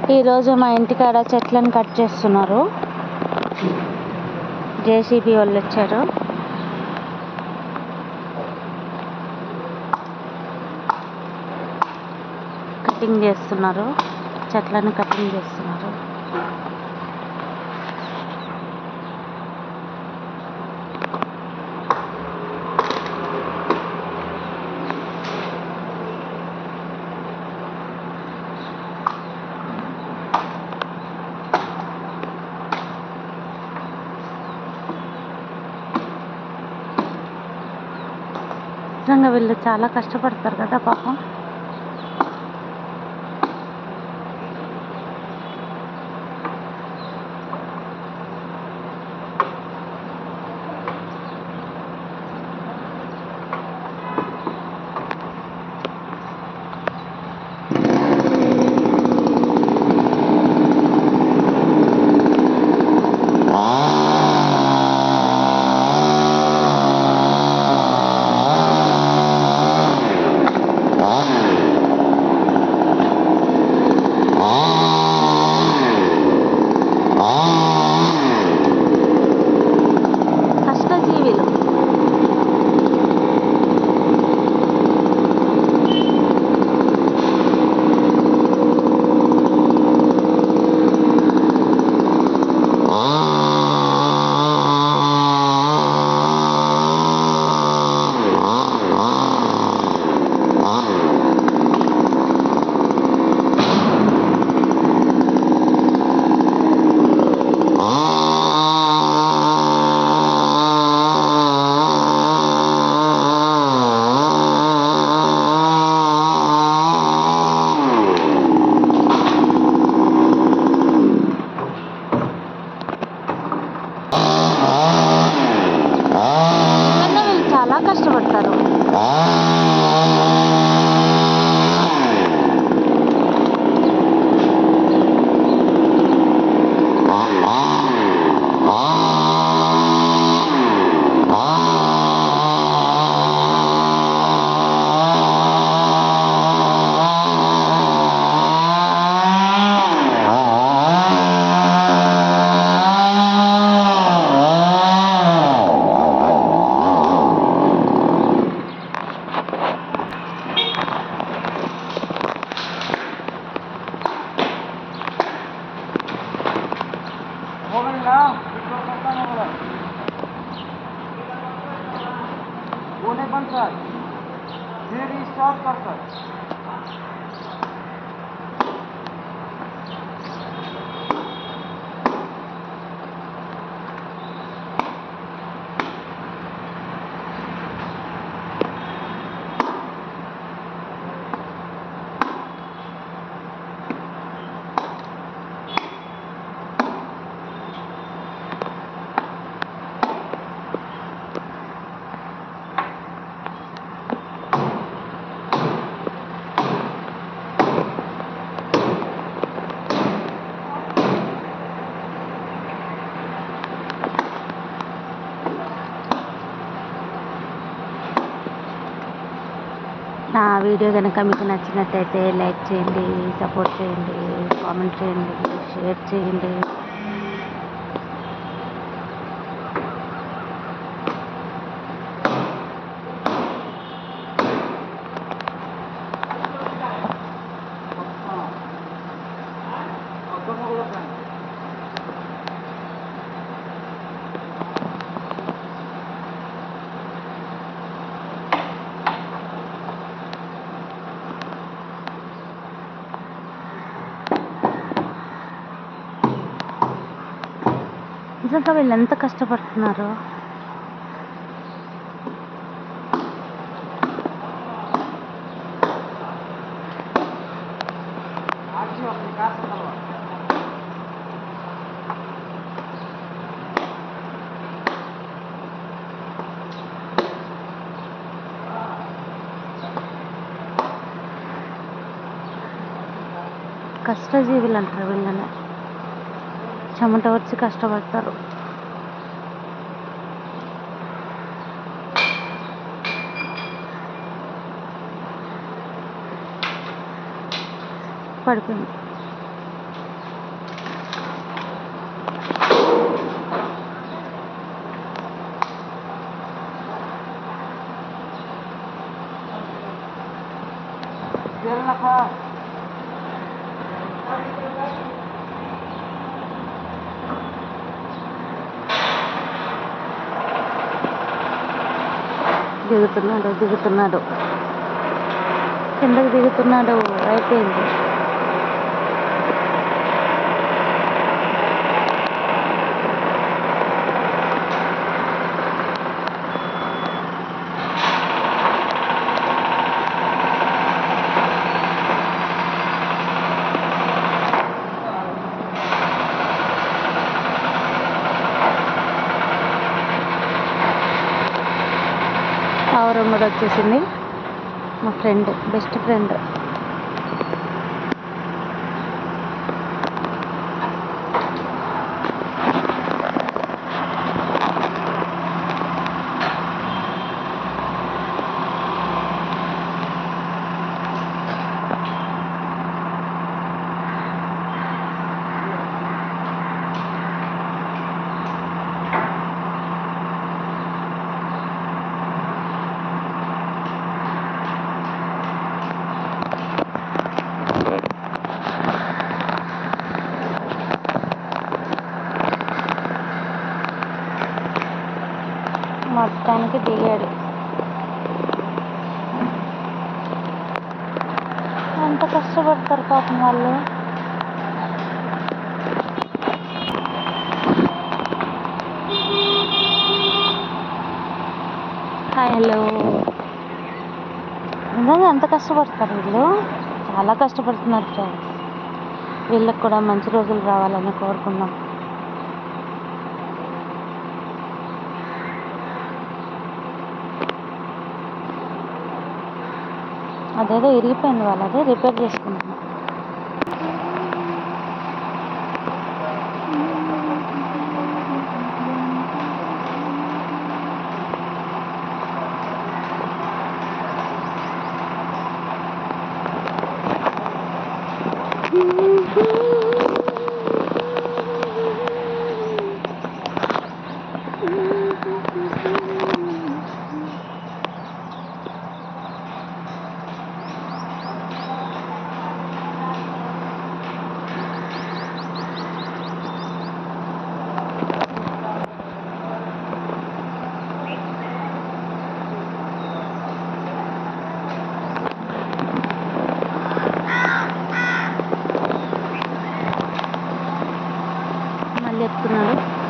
ఈరోజు మా ఇంటికాడ చెట్లను కట్ చేస్తున్నారు. జేసీబీ వాళ్ళు వచ్చారు. కటింగ్ చేస్తున్నారు, చెట్లను కటింగ్ చేస్తున్నారు. నిజంగా వీళ్ళు చాలా కష్టపడతారు కదా పాపం. కష్టజీవులు. వీళ్ళు చాలా కష్టపడతారు. वो नहीं बन सर, फिर स्टॉप कर सर। నా వీడియో కనుక మీకు నచ్చినట్టయితే లైక్ చేయండి, సపోర్ట్ చేయండి, కామెంట్ చేయండి, షేర్ చేయండి. నిజంగా వీళ్ళు ఎంత కష్టపడుతున్నారు. కష్టజీవులు అంటారు వీళ్ళని. చెమట వచ్చి కష్టపడతారు. పడిపోయింది. across. దిగుతున్నాడు కిందకి దిగుతున్నాడు. అయిపోయింది. ఆవరం కూడా వచ్చేసింది. మా ఫ్రెండ్, బెస్ట్ ఫ్రెండ్. మొత్తానికి దిగాడు. ఎంత కష్టపడతారు పాపం వాళ్ళు. Hi, hello. నిజంగా ఎంత కష్టపడతారు వీళ్ళు. చాలా కష్టపడుతున్నారు ఫ్రెండ్స్. వీళ్ళకి కూడా మంచి రోజులు రావాలని కోరుకుందాం. అదేదో ఇరిగిపోయింది, వాళ్ళు అదే రిపేర్ చేసుకుంటున్నాం. మళ్ళీ ఎక్కుతున్నాడు.